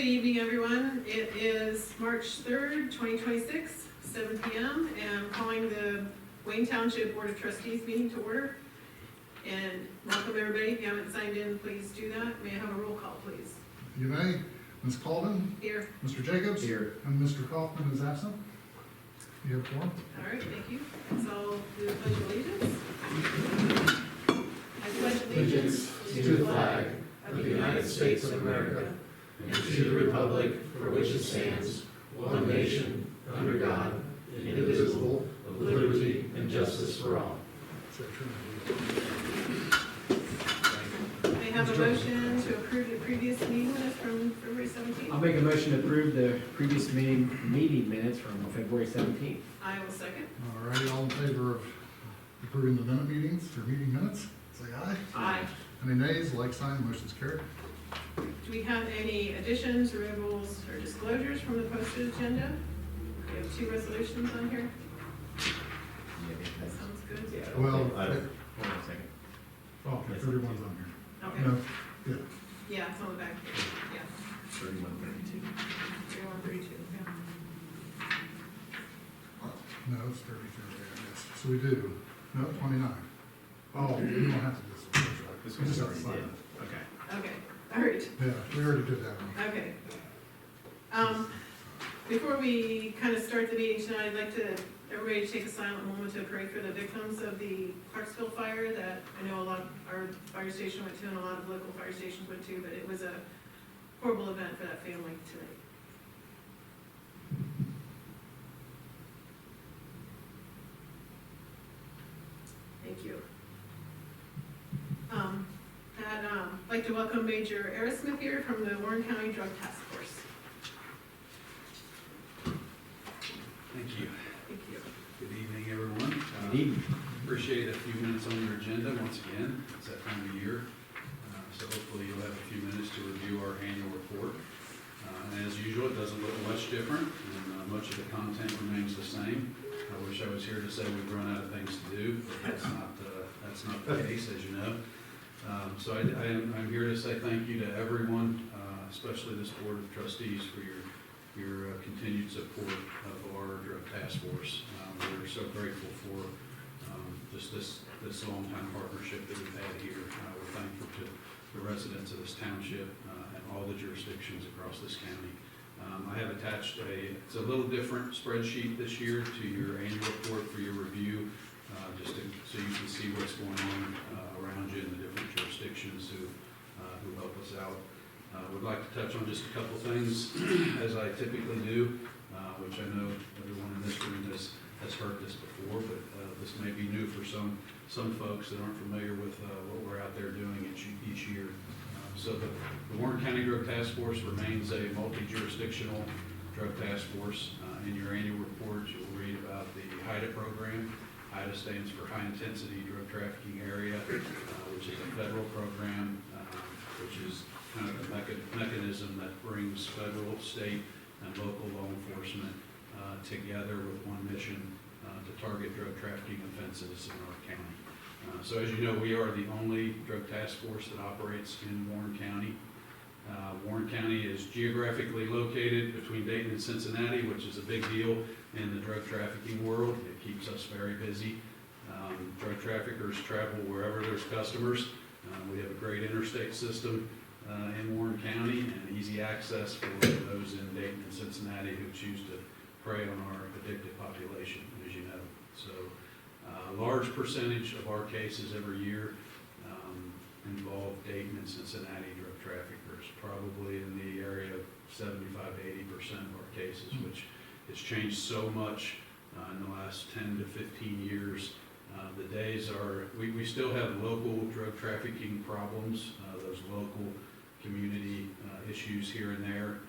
evening, everyone. It is March 3rd, 2026, 7 p.m. and I'm calling the Wayne Township Board of Trustees meeting to order. And welcome everybody. If you haven't signed in, please do that. May I have a roll call, please? You may. Ms. Colvin? Here. Mr. Jacobs? Here. And Mr. Kaufman is absent. You have four. All right, thank you. So I'll do the Pledge of Allegiance. I pledge allegiance To the flag of the United States of America and to the republic for which it stands, one nation, under God, indivisible, with liberty and justice for all. May I have a motion to approve the previous meeting minutes from February 17th? I'll make a motion to approve the previous meeting minutes from February 17th. I will second. All righty, all in favor of approving the meeting minutes, say aye. Aye. Any nays, like sign, motion's carried. Do we have any additions, removals, or disclosures from the posted agenda? We have two resolutions on here. That sounds good. Well, Hold on a second. oh, okay, 31's on here. Okay. No, yeah. Yeah, it's on the back page. Yeah, 3132. 3132, yeah. No, it's 33, I guess. So we do, no, 29. Oh, we don't have to do this. This We just one's have to already sign did. it. Okay. Okay, all right. Yeah, we already did that one. Okay. Before we kind of start the meeting tonight, I'd like everybody to take a silent moment to pray for the victims of the Clarksville fire that I know a lot of our fire station went to and a lot of local fire stations went to, but it was a horrible event for that family tonight. Thank you. I'd like to welcome Major Aerosmith here from the Warren County Drug Task Force. Thank you. Thank you. Good evening, everyone. Good evening. Appreciate a few minutes on your agenda once again. It's that time of year. So hopefully you'll have a few minutes to review our annual report. And as usual, it doesn't look much different, and much of the content remains the same. I wish I was here to say we've run out of things to do, but that's not the case, as you know. So I'm here to say thank you to everyone, especially this Board of Trustees, for your continued support of our drug task force. We're so grateful for just this long-time partnership that we've had here. We're thankful to the residents of this township and all the jurisdictions across this county. I have attached it's a little different spreadsheet this year to your annual report for your review, so you can see what's going on around you in the different jurisdictions who help us out. Would like to touch on just a couple things, as I typically do, which I know everyone in this room has heard this before, but this may be new for some folks that aren't familiar with what we're out there doing each year. So the Warren County Drug Task Force remains a multi-jurisdictional drug task force. In your annual report, you'll read about the HIDA program. HIDA stands for High Intensity Drug Trafficking Area, which is a federal program, which is kind of a mechanism that brings federal, state, and local law enforcement together with one mission to target drug trafficking offenses in our county. So as you know, we are the only drug task force that operates in Warren County. Warren County is geographically located between Dayton and Cincinnati, which is a big deal in the drug trafficking world. It keeps us very busy. Drug traffickers travel wherever there's customers. We have a great interstate system in Warren County and easy access for those in Dayton and Cincinnati who choose to prey on our addicted population, as you know. So a large percentage of our cases every year involve Dayton and Cincinnati drug traffickers, probably in the area of 75 to 80% of our cases, which has changed so much in the last 10 to 15 years. The days are, we still have local drug trafficking problems, those local community issues here and there,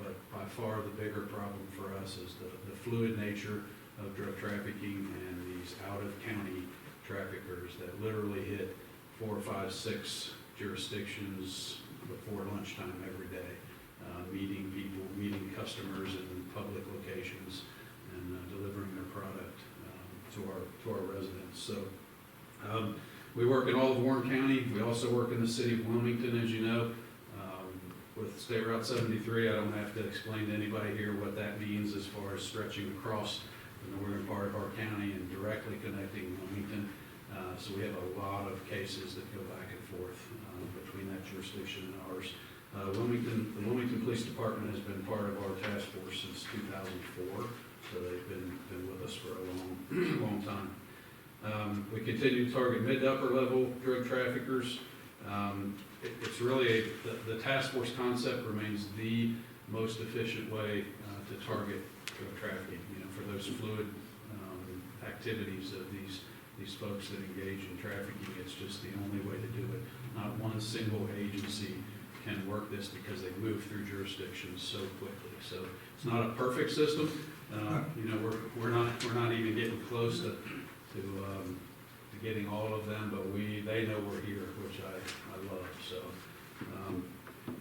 but by far the bigger problem for us is the fluid nature of drug trafficking and these out-of-county traffickers that literally hit 4, 5, 6 jurisdictions before lunchtime every day, meeting people, meeting customers in public locations, and delivering their product to our residents. So we work in all of Warren County. We also work in the city of Wilmington, as you know. with State Route 73, I don't have to explain to anybody here what that means as far as stretching across the northern part of our county and directly connecting Wilmington. So we have a lot of cases that go back and forth between that jurisdiction and ours. The Wilmington Police Department has been part of our task force since 2004, so they've been with us for a long time. We continue to target mid to upper level drug traffickers. It's really, the task force concept remains the most efficient way to target drug trafficking, for those fluid activities of these folks that engage in trafficking. It's just the only way to do it. Not one single agency can work this because they move through jurisdictions so quickly. So it's not a perfect system. We're not even getting close to getting all of them, but they know we're here, which I love. So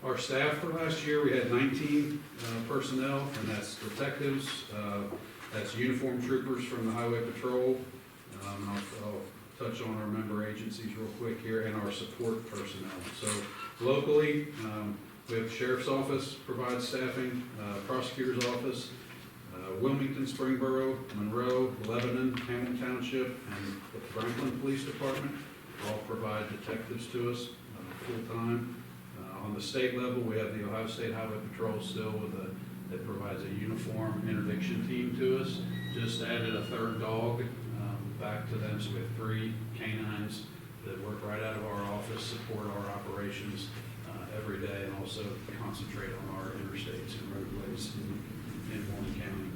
our staff for last year, we had 19 personnel, and that's detectives, that's uniformed troopers from the Highway Patrol. I'll touch on our member agencies real quick here, and our support personnel. So locally, we have the Sheriff's Office provides staffing, Prosecutor's Office, Wilmington, Springboro, Monroe, Lebanon, Hamilton Township, and the Franklin Police Department all provide detectives to us full-time. On the state level, we have the Ohio State Highway Patrol still that provides a uniform interdiction team to us. Just added a third dog back to them, so we have 3 canines that work right out of our office, support our operations every day, and also concentrate on our interstates and roadways in Warren County.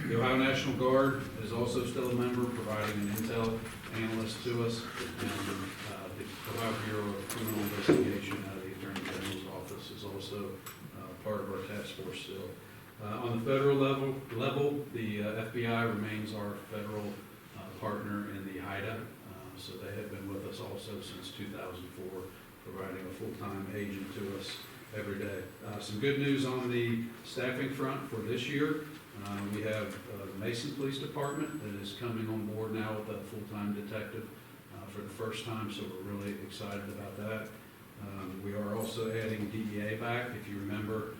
The Ohio National Guard is also still a member, providing an intel analyst to us, and the Ohio Bureau of Criminal Investigation out of the Attorney General's office is also part of our task force still. On the federal level, the FBI remains our federal partner in the HIDA, so they have been with us also since 2004, providing a full-time agent to us every day. Some good news on the staffing front for this year. We have the Mason Police Department that is coming on board now with a full-time detective for the first time, so we're really excited about that. We are also adding DEA back. If you remember,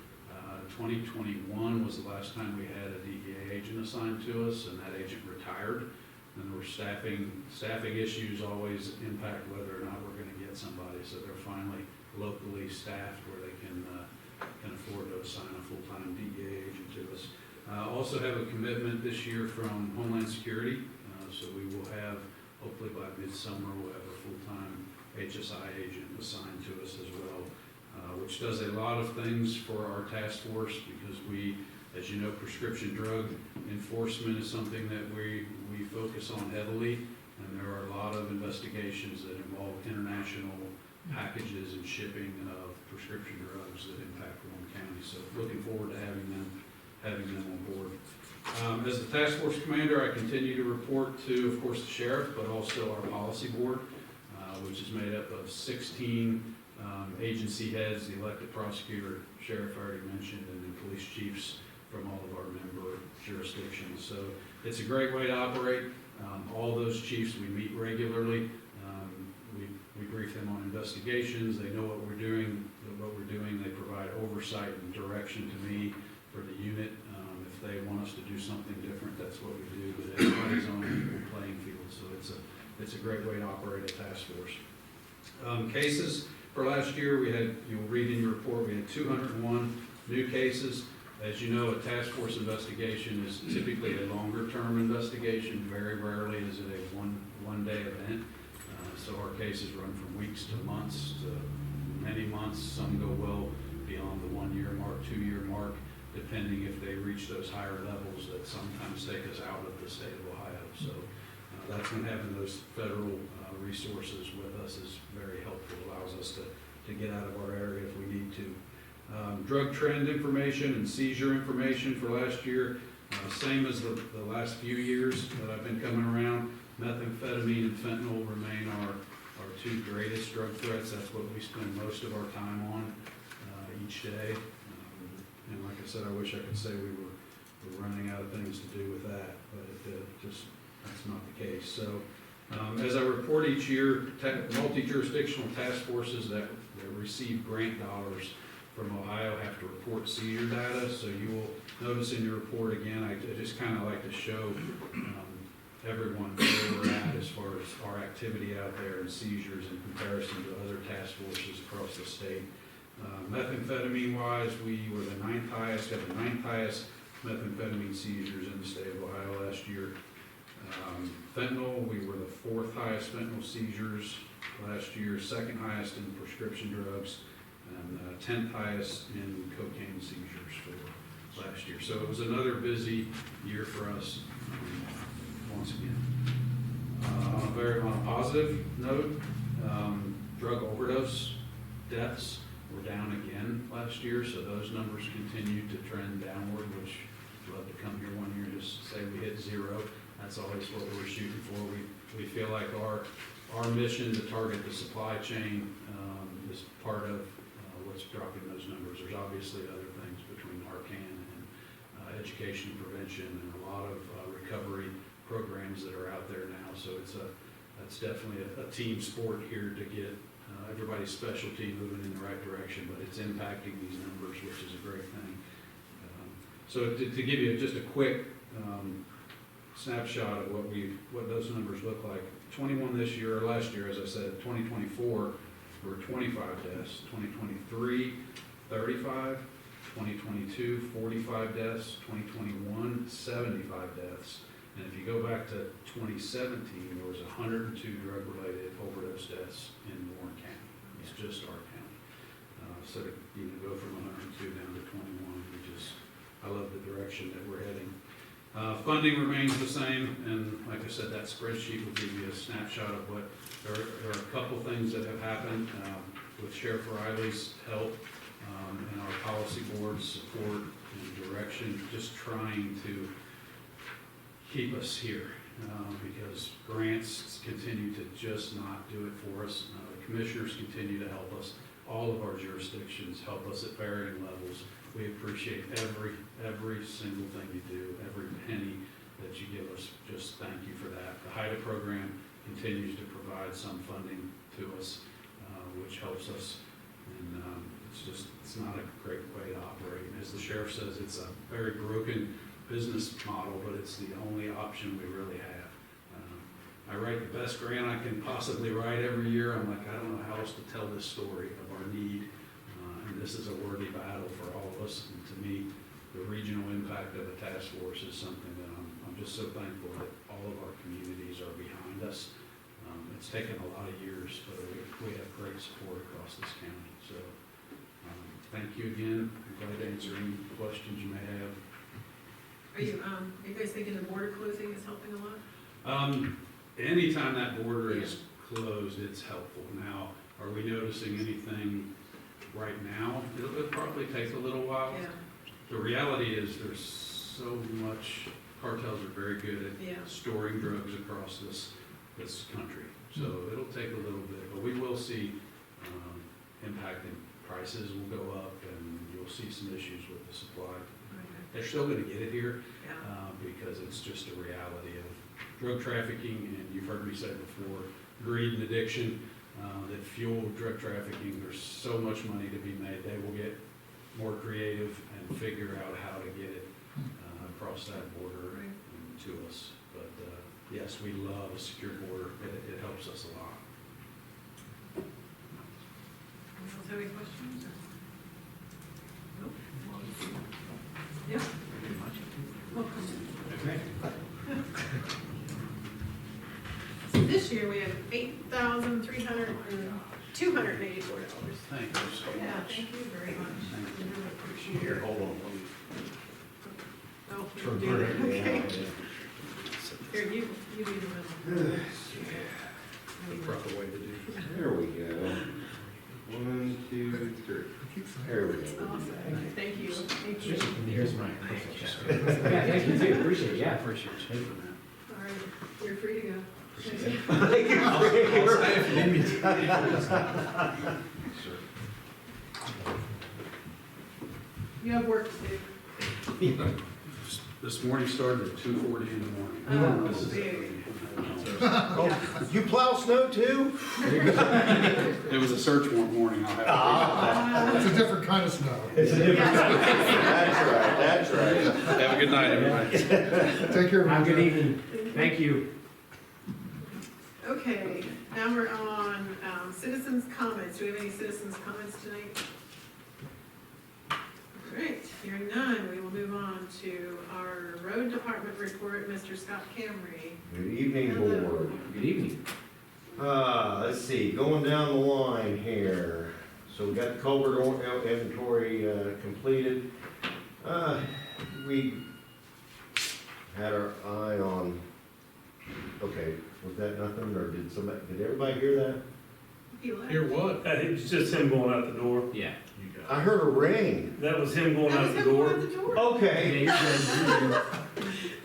2021 was the last time we had a DEA agent assigned to us, and that agent retired. And we're staffing issues always impact whether or not we're going to get somebody, so they're finally locally staffed where they can afford to assign a full-time DEA agent to us. Also have a commitment this year from Homeland Security, so we will have, hopefully by midsummer, we'll have a full-time HSI agent assigned to us as well, which does a lot of things for our task force, because we, as you know, prescription drug enforcement is something that we focus on heavily, and there are a lot of investigations that involve international packages and shipping of prescription drugs that impact Warren County. So looking forward to having them on board. As the task force commander, I continue to report to, of course, the sheriff, but also our policy board, which is made up of 16 agency heads, the elected prosecutor, sheriff I already mentioned, and then police chiefs from all of our member jurisdictions. So it's a great way to operate. All those chiefs, we meet regularly. We brief them on investigations. They know what we're doing. They provide oversight and direction to me for the unit. If they want us to do something different, that's what we do. But everybody's on an equal playing field, so it's a great way to operate a task force. Cases for last year, you'll read in your report, we had 201 new cases. As you know, a task force investigation is typically a longer-term investigation. Very rarely is it a one-day event. So our cases run from weeks to months to many months. Some go well beyond the 1-year mark, 2-year mark, depending if they reach those higher levels that sometimes take us out of the state of Ohio. So that's when having those federal resources with us is very helpful. Allows us to get out of our area if we need to. Drug trend information and seizure information for last year, same as the last few years that I've been coming around. Methamphetamine and fentanyl remain our 2 greatest drug threats. That's what we spend most of our time on each day. And like I said, I wish I could say we're running out of things to do with that, but that's not the case. So as I report each year, multi-jurisdictional task forces that receive grant dollars from Ohio have to report seizure data, so you will notice in your report again, I just kind of like to show everyone where we're at as far as our activity out there and seizures in comparison to other task forces across the state. Methamphetamine-wise, we were the ninth highest methamphetamine seizures in the state of Ohio last year. Fentanyl, we were the fourth highest fentanyl seizures last year, second highest in prescription drugs, and 10th highest in cocaine seizures for last year. So it was another busy year for us once again. On a positive note, drug overdose deaths were down again last year, so those numbers continue to trend downward, which I'd love to come here one year and just say we hit 0. That's always what we're shooting for. We feel like our mission to target the supply chain is part of what's dropping those numbers. There's obviously other things between Narcan and education and prevention and a lot of recovery programs that are out there now. So that's definitely a team sport here to get everybody's specialty moving in the right direction, but it's impacting these numbers, which is a great thing. So to give you just a quick snapshot of what those numbers look like. 21 this year, or last year, as I said, 2024 were 25 deaths, 2023, 35, 2022, 45 deaths, 2021, 75 deaths. And if you go back to 2017, there was 102 drug-related overdose deaths in Warren County. It's just our county. So to go from 102 down to 21, I love the direction that we're heading. Funding remains the same, and like I said, that spreadsheet will give you a snapshot of what, there are a couple things that have happened with Sheriff Riley's help and our policy board's support and direction, just trying to keep us here because grants continue to just not do it for us. The commissioners continue to help us. All of our jurisdictions help us at varying levels. We appreciate every single thing you do, every penny that you give us. Just thank you for that. The HIDA program continues to provide some funding to us, which helps us. And it's not a great way to operate. And as the sheriff says, it's a very broken business model, but it's the only option we really have. I write the best grant I can possibly write every year. I'm like, I don't know how else to tell this story of our need. And this is a worthy battle for all of us. And to me, the regional impact of a task force is something that I'm just so thankful that all of our communities are behind us. It's taken a lot of years, but we have great support across this county. So thank you again. I'm glad to answer any questions you may have. Are you guys thinking the border closing is helping a lot? Anytime that border is closed, it's helpful. Now, are we noticing anything right now? It'll probably take a little while. Yeah. The reality is there's so much, cartels are very good at storing drugs across this country. So it'll take a little bit, but we will see impacting prices will go up and you'll see some issues with the supply. Okay. They're still gonna get it here Yeah. because it's just a reality of drug trafficking, and you've heard me say before, greed and addiction that fuel drug trafficking. There's so much money to be made. They will get more creative and figure out how to get it across that border to us. But yes, we love a secure border. It helps us a lot. Anyone else have any questions? Nope. Yeah. So this year we have $8,284. Thank you so Yeah, much. thank you very much. Thank you. We really appreciate Here, it. hold on. Oh, Turn you do it it. Okay. around. Here, you do the middle. The proper way to do it. There we go. 1, 2, 3. There we go. Awesome. Thank you. Thank you. Here's mine. Thank Yeah, thank you too, appreciate it, I yeah. appreciate you doing that. All right, you're free to go. I'll stay if you need me to. You have work to do. This morning started at 2:40 in the morning. Oh, This is- big. Oh, you plow snow too? It was a search warrant morning, I'll have It's a different kind of snow. It's a different. Yeah. That's right. to. Have a good night, everybody. Take care. Have a good Joe. evening. Thank you. Okay, now we're on citizens' comments. Do we have any citizens' comments tonight? All right, hearing none, we will move on to our road department report, Mr. Scott Camry. Good evening, Hello. board. Good evening. Let's see, going down the line here. So we got the culvert inventory completed. We had our eye on, okay, was that nothing, or did everybody hear that? He left. Hear what? It was just him going out the door. Yeah. You got I heard a ring. That was him going That out was the him going door. out the door? Okay. Yeah, you're good.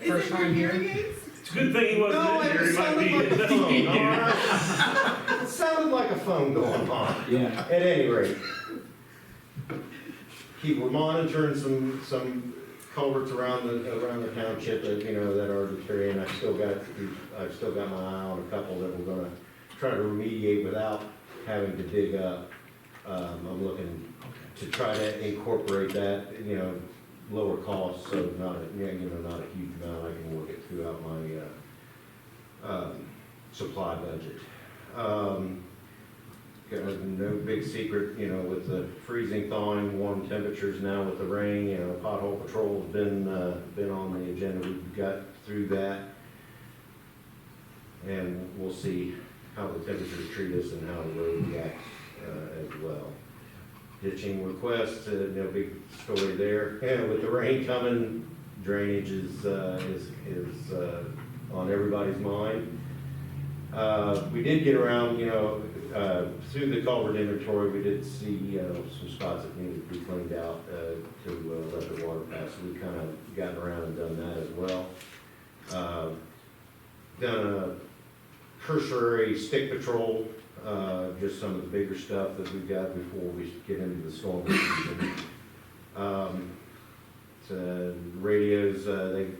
Is First it your time hearing hearing? aids? It's a good thing he wasn't No, in here, it he might sounded be. like a That's phone, what he all did. right? It sounded like a phone going on. Yeah. At any rate, we're monitoring some culverts around the township that, that are deteriorating. I've still got my eye on a couple that we're gonna try to remediate without having to dig up. I'm looking to try to incorporate that, lower cost, so not a huge amount. I can work it throughout my, supply budget. Got no big secret, with the freezing, thawing, warm temperatures now with the rain, pothole patrol's been on the agenda. We've got through that. And we'll see how the temperatures treat us and how the road reacts, as well. Ditching requests, no big story there. And with the rain coming, drainage is on everybody's mind. We did get around, through the culvert inventory, we did see some spots that needed to be cleaned out to let the water pass. So we kind of gotten around and done that as well. Done a cursory stick patrol, just some of the bigger stuff that we've got before we get into the storm season. Radios,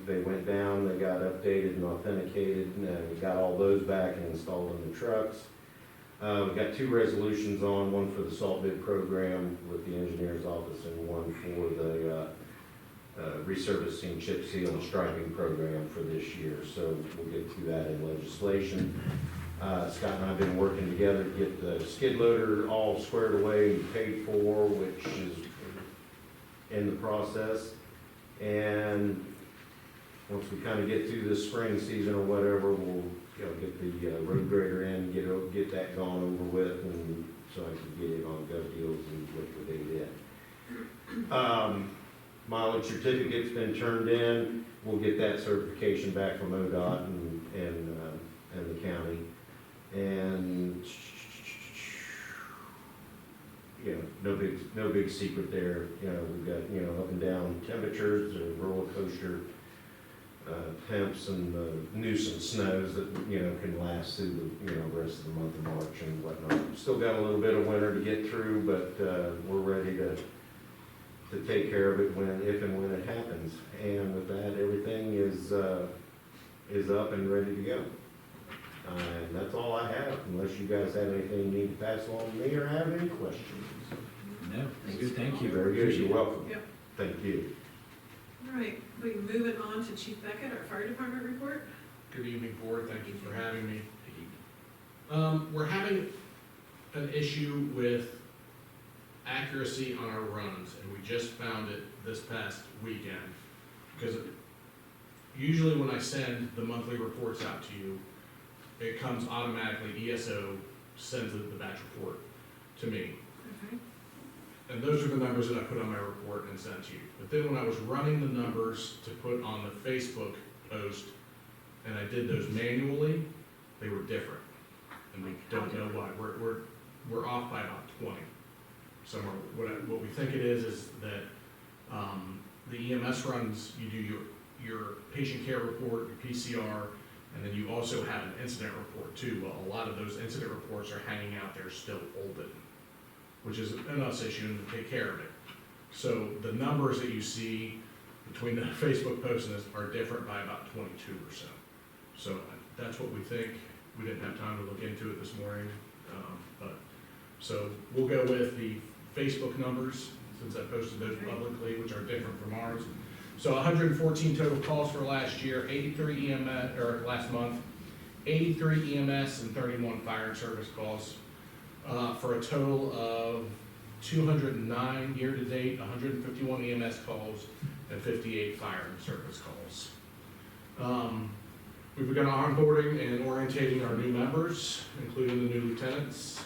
they went down, they got updated and authenticated, and we got all those back and installed in the trucks. We've got 2 resolutions on, one for the salt bid program with the engineer's office and one for the resurfacing, chip seal, and striping program for this year. So we'll get to that in legislation. Scott and I have been working together to get the skid loader all squared away and paid for, which is in the process. And once we kind of get through this spring season or whatever, we'll get the road grader in, get that gone over with, and so I can get it on gov deals and liquidate it. Mileage certificate's been turned in. We'll get that certification back from ODOT and the county. And no big secret there. We've got up and down temperatures, roller coaster temps, and nuisance snows that can last through the rest of the month of March and whatnot. Still got a little bit of winter to get through, but we're ready to take care of it if and when it happens. And with that, everything is up and ready to go. And that's all I have, unless you guys have anything you need to pass along to me or have any questions. No, that's good. Thank you. Very good, you're welcome. Yep. Thank you. All right, we can move it on to Chief Beckett, our fire department report. Good evening, board. Thank you for having me. We're having an issue with accuracy on our runs, and we just found it this past weekend. Because usually when I send the monthly reports out to you, it comes automatically, ESO sends the batch report to me. Okay. And those are the numbers that I put on my report and sent to you. But then when I was running the numbers to put on the Facebook post, and I did those manually, they were different. And we don't know why. We're off by about 20 somewhere. What we think it is that the EMS runs, you do your patient care report, your PCR, and then you also have an incident report too. Well, a lot of those incident reports are hanging out there still open, which is an us issue, and to take care of it. So the numbers that you see, between the Facebook posts and this are different by about 22%. So that's what we think. We didn't have time to look into it this morning, so we'll go with the Facebook numbers, since I posted those publicly, which are different from ours. So 114 total calls for last year, 83 EMS, or last month, 83 EMS and 31 fire and service calls, for a total of 209 year-to-date, 151 EMS calls, and 58 fire and service calls. We've begun onboarding and orientating our new members, including the new lieutenants.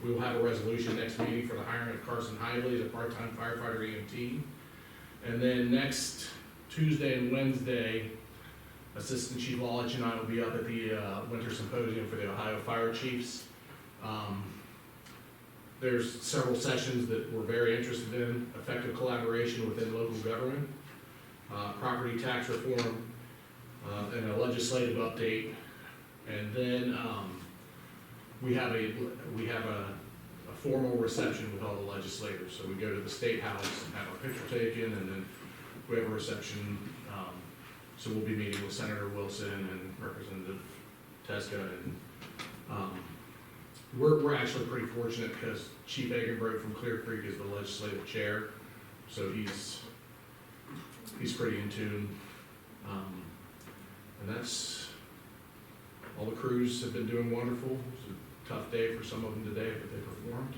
We will have a resolution next meeting for the hiring of Carson Hively as a part-time firefighter EMT. And then next Tuesday and Wednesday, Assistant Chief Wallich and I will be up at the Winter Symposium for the Ohio Fire Chiefs. There's several sessions that we're very interested in: effective collaboration within local government, property tax reform, and a legislative update. And then we have a formal reception with all the legislators. So we go to the State House and have a picture taken, and then we have a reception. So we'll be meeting with Senator Wilson and Representative Teska, and we're actually pretty fortunate because Chief Egenbrode from Clear Creek is the legislative chair, so he's pretty in tune. And that's all. The crews have been doing wonderful. It was a tough day for some of them today, but they performed.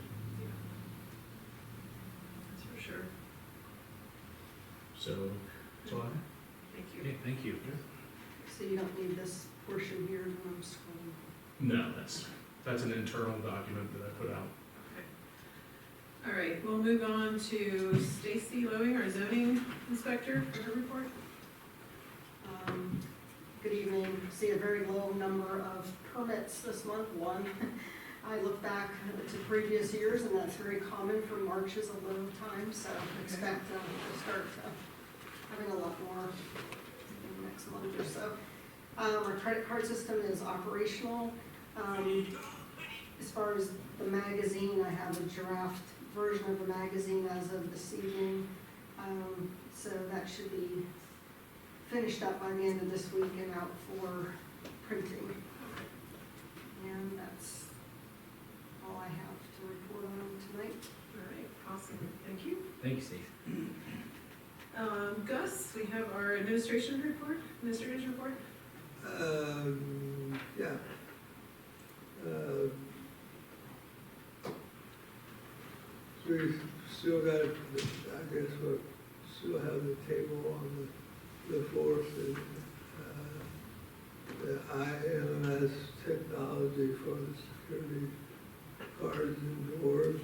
That's for sure. So that's all I have. Thank you. Okay, thank you. So you don't need this portion here when I'm scrolling. No, that's an internal document that I put out. All right, we'll move on to Stacy Loeing, our zoning inspector, for her report. Good evening. See a very low number of permits this month, one. I look back to previous years, and that's very common for March is a low time, so expect to start having a lot more in the next month or so. Our credit card system is operational. As far as the magazine, I have a draft version of the magazine as of this evening. So that should be finished up by the end of this week and out for printing. And that's all I have to report on tonight. All right, awesome, thank you. Thank you, Steve. Gus, we have our administrator's report. Yeah. So we still got, I guess, still have the table on the fourth, and the IMS technology for the security cards and doors.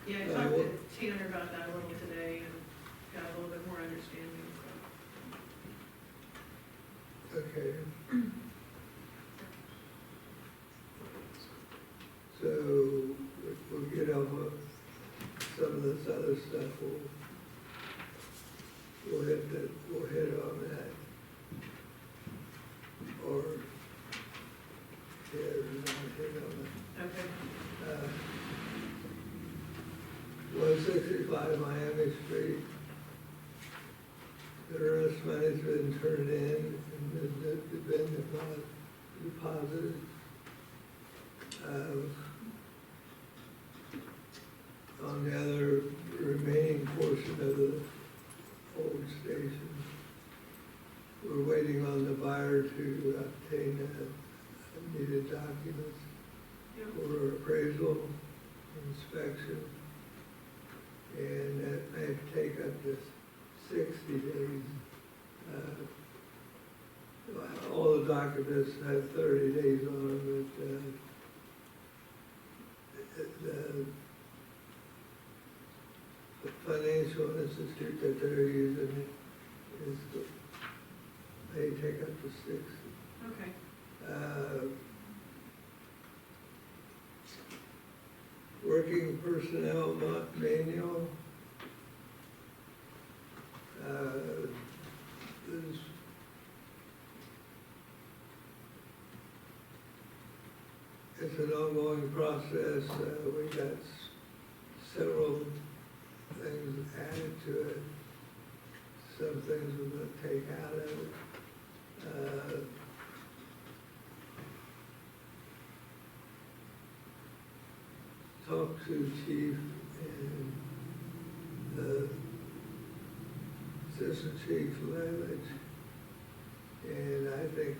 Yeah, I talked to Tanner about that a little today and got a little bit more understanding, so. Okay. So we'll get off of some of this other stuff. We'll hit on that. Or we're not hit on it. Okay. 165 Miami Street. The earnest money's been turned in and been deposited. On the other remaining portion of the old station, we're waiting on the buyer to obtain needed documents for appraisal, inspection, and that may take up to 60 days. All the documents have 30 days on them, but the financial institute that they're using may take up to 60. Okay. Working personnel manual. It's an ongoing process. We got several things added to it, some things we're gonna take out of it. Talk to chief and assistant chief Lemons, and I think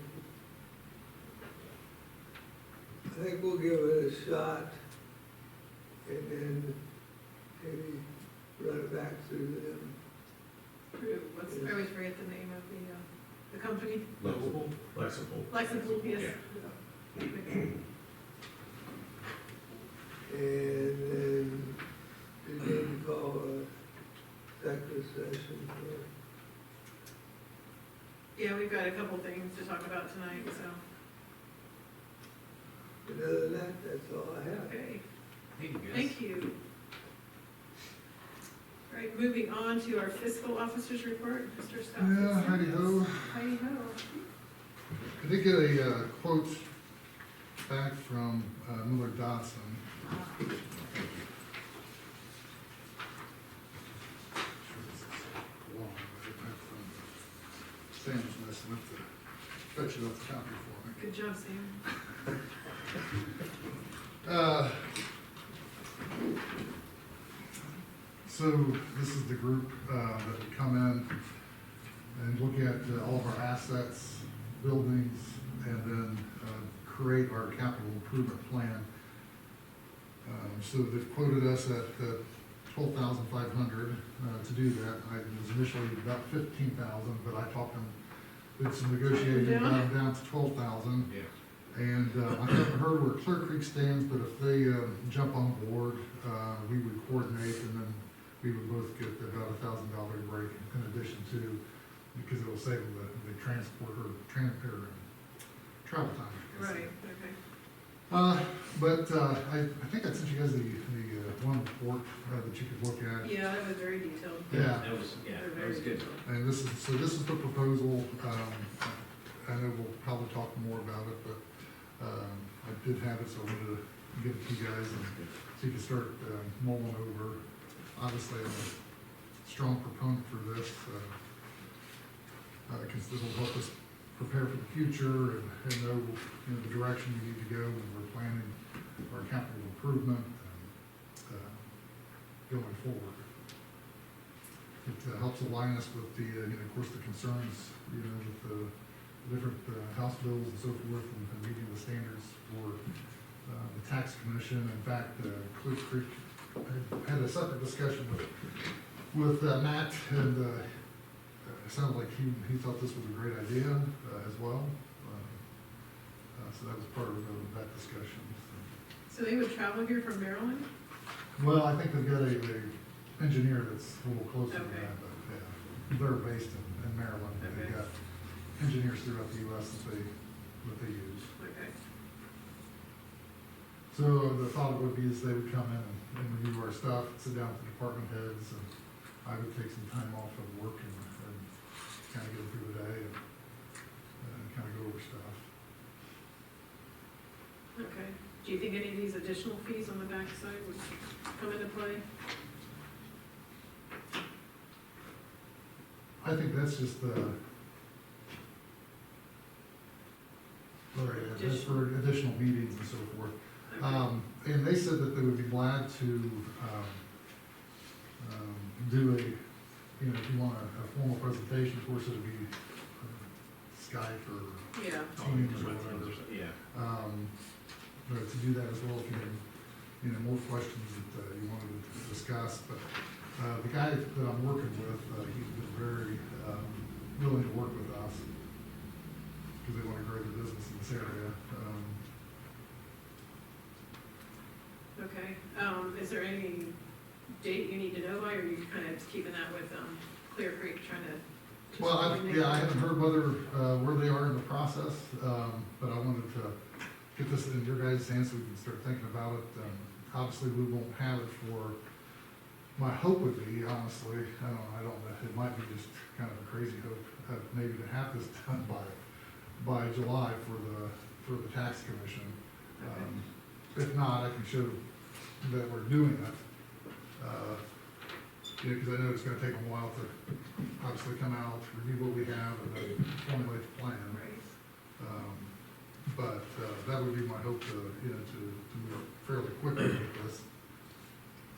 we'll give it a shot, and then maybe run it back through them. I always forget the name of the company. Flexible. Lexington, yes. And then you need to call a executive session for, Yeah, we've got a couple things to talk about tonight, so, and other than that, that's all I have. okay, Thank you, guys. thank you. All right, moving on to our fiscal officer's report, Mr. Scott. Yeah, howdy ho. Howdy ho. I did get a quote back from Miller Dotson. Sam's nice enough to fetch it off the counter for me. Good job, Sam. So this is the group that would come in and look at all of our assets, buildings, and then create our capital improvement plan. So they've quoted us at $12,500 to do that. I was initially about $15,000, but I talked them, did some negotiating, got them down to $12,000. Yeah. And I haven't heard where Clear Creek stands, but if they jump on board, we would coordinate, and then we would both get about $1,000 break in addition to, because it will save them the transport or travel time. I guess. Right, okay. But I think I sent you guys the one report that you could look at. Yeah, that was very detailed. Yeah. That was, yeah, They're that very was good. detailed. And this is the proposal. I know we'll probably talk more about it, but I did have it, so I wanted to give it to you guys and so you can start mulling over. Obviously, I'm a strong proponent for this, because this will help us prepare for the future and know, the direction we need to go when we're planning our capital improvement going forward. It helps align us with the, of course, the concerns, with the different house bills and so forth, and meeting the standards for the tax commission. In fact, Clear Creek had a separate discussion with Matt, and it sounded like he thought this was a great idea as well. So that was part of that discussion. So they would travel here from Maryland? Well, I think they've got a engineer that's a little closer to Okay. that, but yeah, they're based in Maryland. Okay. They've got engineers throughout the US that they use. Okay. So the thought would be is they would come in and review our stuff, sit down with the department heads, and I would take some time off of work and kind of get through the day and kind of go over stuff. Okay. Do you think any of these additional fees on the backside would come into play? I think that's just the, that's for additional meetings and so forth. Okay. And they said that they would be glad to do a, if you want a formal presentation, of course, it'd be Skype or Yeah. Teams or whatever. Yeah. But to do that as well, if you have, more questions that you wanted to discuss. But the guy that I'm working with, he's been very willing to work with us because they want to grow the business in this area. Okay. Is there any date you need to know by, or are you kind of keeping that with Clear Creek, trying to? Well, I haven't heard where they are in the process, but I wanted to get this in your guys' hands so we can start thinking about it. Obviously, we won't have it for, my hope would be, honestly, I don't know, it might be just kind of a crazy hope, maybe to have this done by July for the tax commission. If not, I can show that we're doing it. you know, because I know it's gonna take a while to obviously come out, review what we have, and then formulate the plan. Right. But that would be my hope to, you know, to move fairly quickly with this.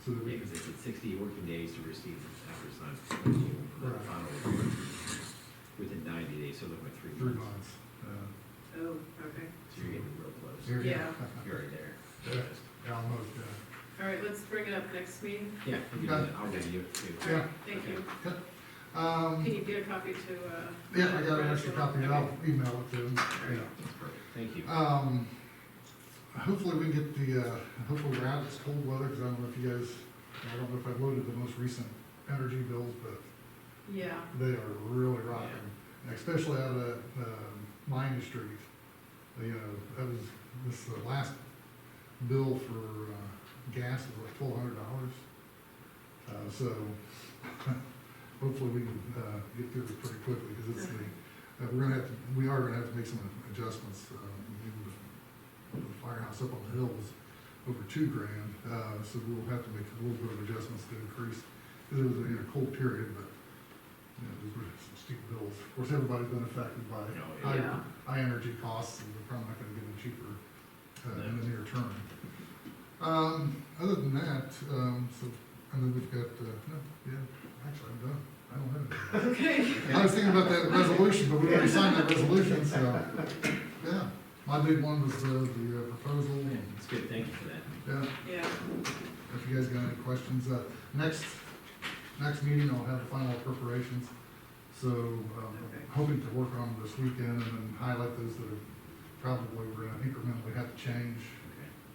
So that we, Because it's at 60 working days to receive after sign for the Right. final report. Within 90 days, so looking at 3 3 months. months. Oh, okay. So you're getting real close. Here we go. Yeah. You're right there. Yeah, almost, yeah. All right, let's bring it up next meeting. Yeah, we can do that. I'll review it too. All right, thank you. Can you get a copy to, Yeah, I got an extra copy, and I'll email it to him. Yeah. That's perfect. Thank you. Hopefully we get the, hopefully we're out of this cold weather, because I don't know if you guys, I don't know if I've loaded the most recent energy bills, but Yeah, they are really rocking, especially out of Minor Street. You know, that was, this last bill for gas was like $1,200. So hopefully we can get through it pretty quickly, because it's the, we are gonna have to make some adjustments. The firehouse up on the hill was over $2,000, so we'll have to make a little bit of adjustments to increase, because it was a cold period, but, you know, those were some steep bills. Of course, everybody's been affected by yeah. high energy costs, and we're probably not gonna get any cheaper in the near term. Other than that, so, and then we've got, no, yeah, actually, I'm done. I don't have anything. Okay. I was thinking about that resolution, but we already signed that resolution, so, yeah. My big one was the proposal, Yeah, it's good. Thank you for that. yeah. Yeah, If you guys got any questions, next meeting, I'll have the final appropriations. So, Okay. hoping to work on them this weekend, and then highlight those that are probably we're gonna incrementally have to change.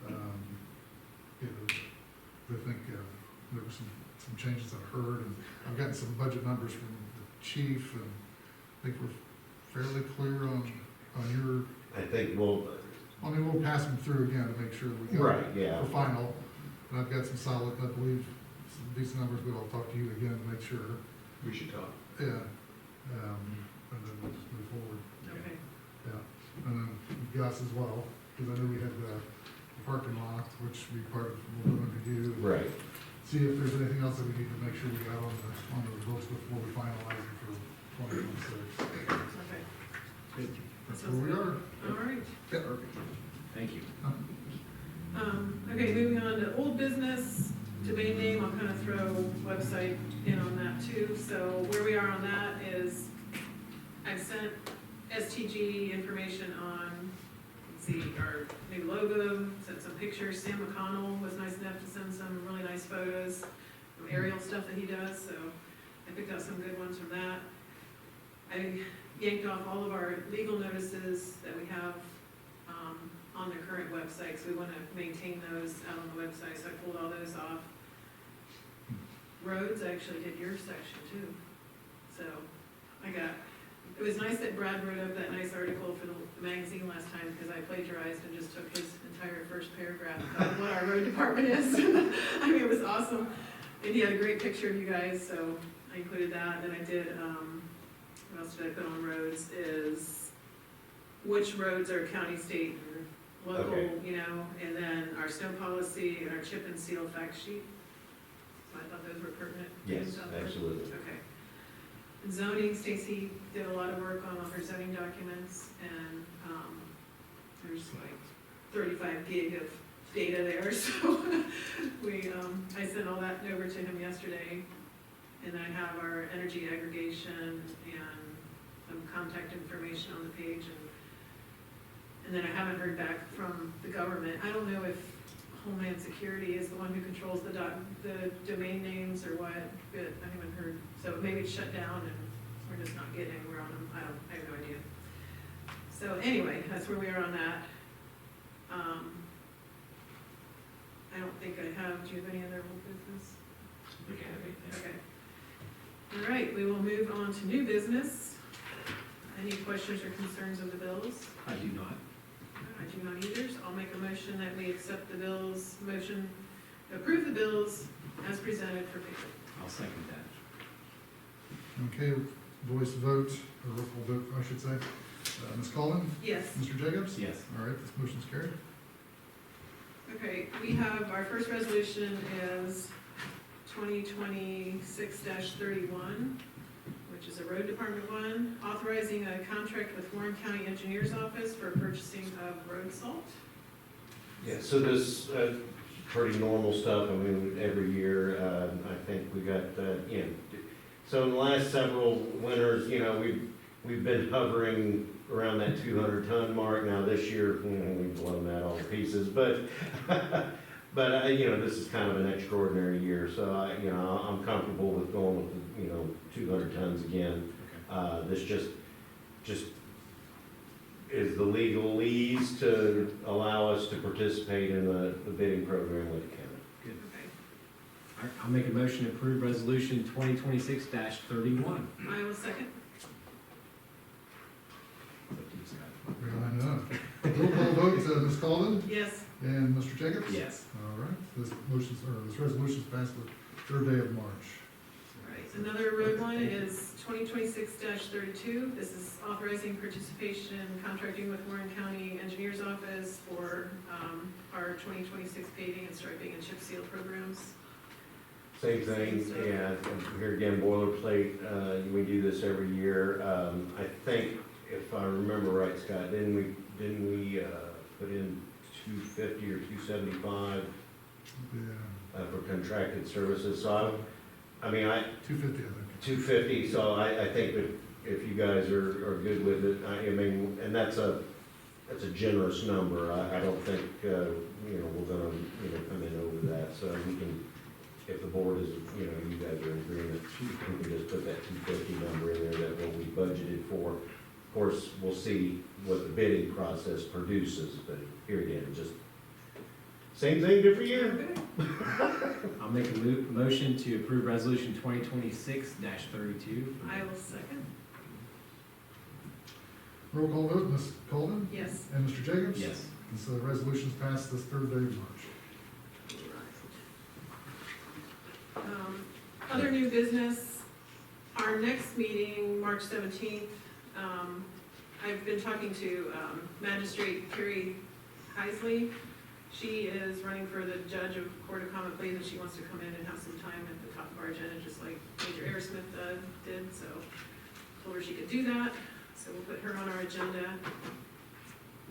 Okay. You know, I think there were some changes I've heard, and I've gotten some budget numbers from the chief, and I think we're fairly clear on your, I think we'll, I mean, we'll pass them through again to make sure that we got right, yeah. for final. And I've got some solid, I believe, some decent numbers, but I'll talk to you again to make sure. We should talk. Yeah. And then we'll just move forward. okay. Yeah. And then Gus as well, because I know we had the parking lot, which we part of, we're going to do. Right. See if there's anything else that we need to make sure we got on the books before we finalize it for 2026. Okay. Good. That's where we are. All right. Yeah. Perfect. Thank you. Okay, moving on to old business, domain name, I'll kind of throw website in on that too. So where we are on that is, I've sent STG information on, let's see, our new logo, sent some pictures. Sam McConnell was nice enough to send some really nice photos, some aerial stuff that he does, so I picked out some good ones from that. I yanked off all of our legal notices that we have on the current website, so we want to maintain those out on the website, so I pulled all those off. Roads, I actually did your section too. So it was nice that Brad wrote up that nice article for the magazine last time, because I plagiarized and just took his entire first paragraph of what our road department is. I mean, it was awesome. And he had a great picture of you guys, so I included that. And I did, what else did I put on roads, is which roads are county, state, and local, Okay. you know, and then our snow policy and our chip and seal fact sheet. So I thought those were pertinent. Yes, things out there. absolutely. Okay. And zoning, Stacy did a lot of work on all her zoning documents, and, there's like 35 gig of data there, so I sent all that over to him yesterday. And I have our energy aggregation and some contact information on the page, and then I haven't heard back from the government. I don't know if Homeland Security is the one who controls the domain names or what, but I haven't heard. So maybe it's shut down and we're just not getting anywhere on them. I have no idea. So anyway, that's where we are on that. I don't think I have, do you have any other old business? Okay. All right, we will move on to new business. Any questions or concerns of the bills? I do not. I do not either, so I'll make a motion that we accept the bills, approve the bills as presented for payment. I'll second that. Okay, voice vote, or roll call vote, I should say. Ms. Collins? Yes. Mr. Jacobs? Yes. All right, this motion's carried. Okay, we have, our first resolution is 2026-31, which is a road department one, authorizing a contract with Warren County Engineers Office for purchasing of road salt. Yeah, so this, pretty normal stuff, I mean, every year, I think we got, so in the last several winters, we've been hovering around that 200-ton mark. Now this year, we've blown that all to pieces, but, this is kind of an extraordinary year, so I'm comfortable with going with, 200 tons again. This just is the legalese to allow us to participate in the bidding program with the county. Okay. All right, I'll make a motion to approve resolution 2026-31. I will second. Very line up. Roll call vote, Ms. Colvin Yes. and Mr. Jacobs? Yes. All right, this resolution's passed the third day of March. All right, another road one is 2026-32. This is authorizing participation in contracting with Warren County Engineers Office for our 2026 paving and striping and chip seal programs. Same thing, yeah, here again, boilerplate, we do this every year. I think, if I remember right, Scott, didn't we put in 250 or 275 Yeah, for contracted services? So I mean, 250, I think. 250, so I think if you guys are good with it, I mean, and that's a generous number. I don't think, we're gonna, come in over that, so we can, if the board is, you guys are in agreement, we can just put that 250 number in there, that what we budgeted for. Of course, we'll see what the bidding process produces, but here again, just same thing, different year. I'll make a motion to approve resolution 2026-32. I will second. Roll call vote, Ms. Colvin Yes. and Mr. Jacobs? Yes. And so the resolution's passed this third day of March. Other new business, our next meeting, March 17th, I've been talking to Magistrate Carrie Heisley. She is running for the judge of Court of Common Pleas, and she wants to come in and have some time at the top of our agenda, just like Major Aerosmith did, so told her she could do that, so we'll put her on our agenda.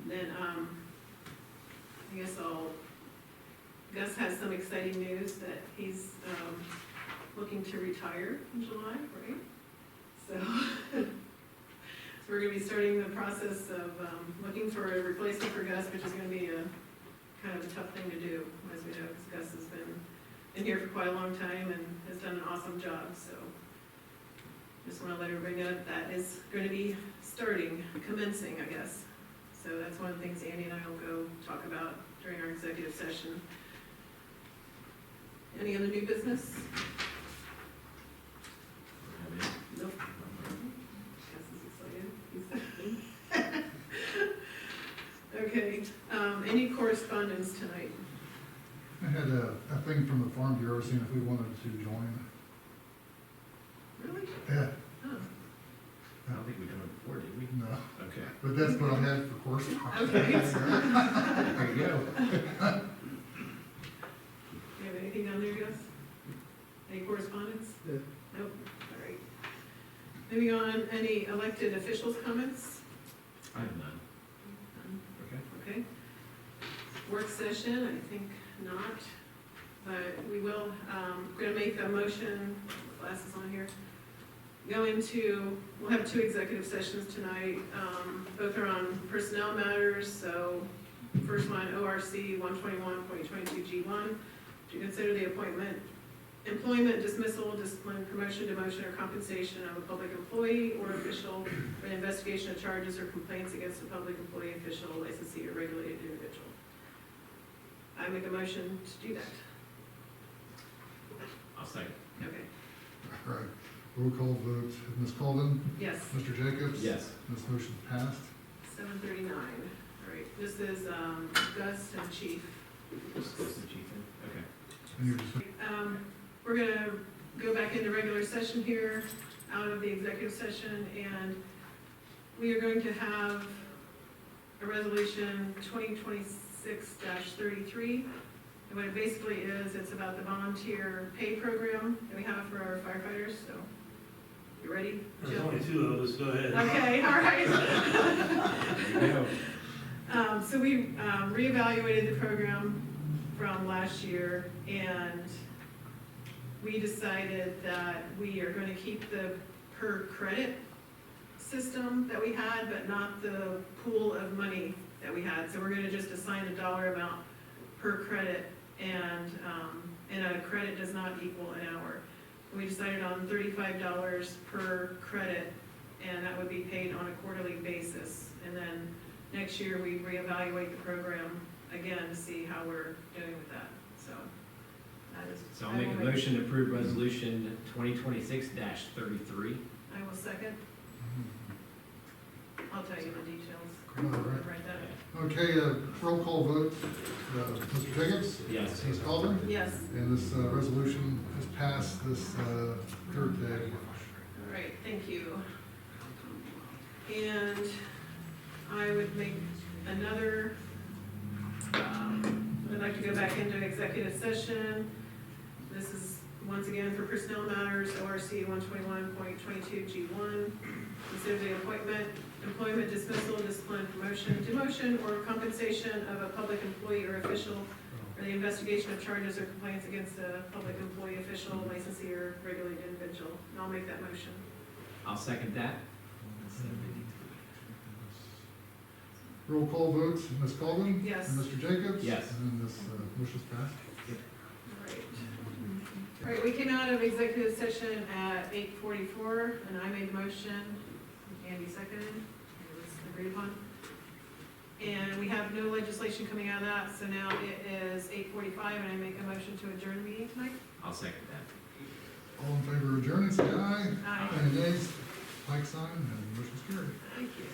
Then, I guess Gus has some exciting news that he's looking to retire in July, right? So, we're gonna be starting the process of looking for a replacement for Gus, which is gonna be a kind of a tough thing to do, as we know, because Gus has been in here for quite a long time and has done an awesome job, so just want to let everybody know that is going to be commencing, I guess. So that's one of the things Andy and I will go talk about during our executive session. Any other new business? Nope. Gus is excited. Okay, any correspondence tonight? I had a thing from the Farm Bureau seeing if we wanted to join. Really? Yeah, I don't think we've done it before, did we? no, Okay. but that's what I had for correspondence. Okay. There you go. You have anything down there, Gus? Any correspondence? No. Nope, all right. Moving on, any elected officials' comments? I have none. None. Okay. Okay. Work session, I think not, but we will, we're gonna make a motion, glasses on here. We'll have 2 executive sessions tonight, both are on personnel matters, so first one, ORC 121.22G1, to consider the employment, dismissal, discipline, promotion, demotion, or compensation of a public employee or official for an investigation of charges or complaints against a public employee, official, licensee, or regulated individual. I make a motion to do that. I'll second. Okay. All right, roll call vote, Ms. Colvin, Yes, Mr. Jacobs? Yes. This motion's passed. 7:39. All right, this is Gus and Chief. Just close the chief in. Okay. And you're just, We're gonna go back into regular session here, out of the executive session, and we are going to have a resolution 2026-33. And what it basically is, it's about the volunteer pay program that we have for our firefighters, so. You ready? There's Jill? only two of us, go ahead. Okay, all right. There you go. So we reevaluated the program from last year, and we decided that we are gonna keep the per credit system that we had, but not the pool of money that we had. So we're gonna just assign a dollar amount per credit, and a credit does not equal an hour. We decided on $35 per credit, and that would be paid on a quarterly basis. And then next year, we reevaluate the program again to see how we're doing with that, so. That is. So I'll make a motion to approve resolution 2026-33. I will second. I'll tell you the details. All right. Write that. Okay, roll call vote. Mr. Jacobs? Yes. Ms. Coleman? Yes, And this resolution has passed this third day. all right, thank you. And I would make another, I'd like to go back into executive session. This is, once again, for personnel matters, ORC 121.22G1. Consider the employment dismissal, discipline, promotion, demotion, or compensation of a public employee or official, or the investigation of charges or complaints against a public employee, official, licensee, or regulated individual. And I'll make that motion. I'll second that. Roll call votes, Ms. Coleman? Yes. And Mr. Jacobs? Yes. And this motion's passed. All right, we came out of executive session at 8:44, and I made the motion, Andy seconded, it was agreed upon. And we have no legislation coming out of that, so now it is 8:45, and I make a motion to adjourn the meeting tonight. I'll second that. All in favor of adjourning, say aye. Aye. Any nays? Like sign, and motion's carried. Thank you.